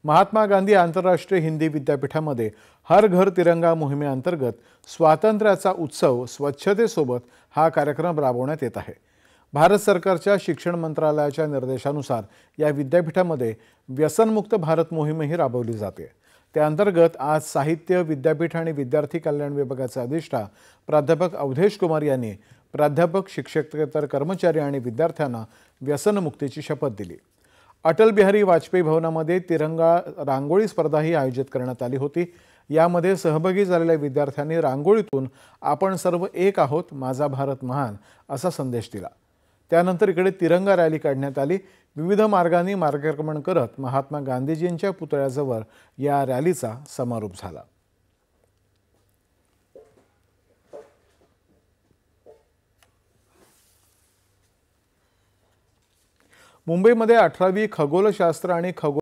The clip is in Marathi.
महात्मा गांधी आंतरराष्ट्रीय हिंदी विद्यापीठामध्ये हर घर तिरंगा मोहिमेअंतर्गत स्वातंत्र्याचा उत्सव स्वच्छतेसोबत हा कार्यक्रम राबवण्यात येत आहे। भारत सरकारच्या शिक्षण मंत्रालयाच्या निर्देशानुसार या विद्यापीठामध्ये व्यसनमुक्त भारत मोहीमही राबवली जाते। त्याअंतर्गत आज साहित्य विद्यापीठ आणि विद्यार्थी कल्याण विभागाचे अधिष्ठा प्राध्यापक अवधेश कुमार यांनी प्राध्यापक, शिक्षकेतर कर्मचारी आणि विद्यार्थ्यांना व्यसनमुक्तीची शपथ दिली। अटल बिहारी वाजपेयी भवनामध्ये तिरंगा रांगोळी स्पर्धाही आयोजित करण्यात आली होती। यामध्ये सहभागी झालेल्या विद्यार्थ्यांनी रांगोळीतून आपण सर्व एक आहोत, माझा भारत महान असा संदेश दिला। त्यानंतर इकडे तिरंगा रॅली काढण्यात आली। विविध मार्गांनी मार्गक्रमण करत महात्मा गांधीजींच्या पुतळ्याजवळ या रॅलीचा समारोप झाला। मुंबईमध्ये 18वी खगोलशास्त्र आणि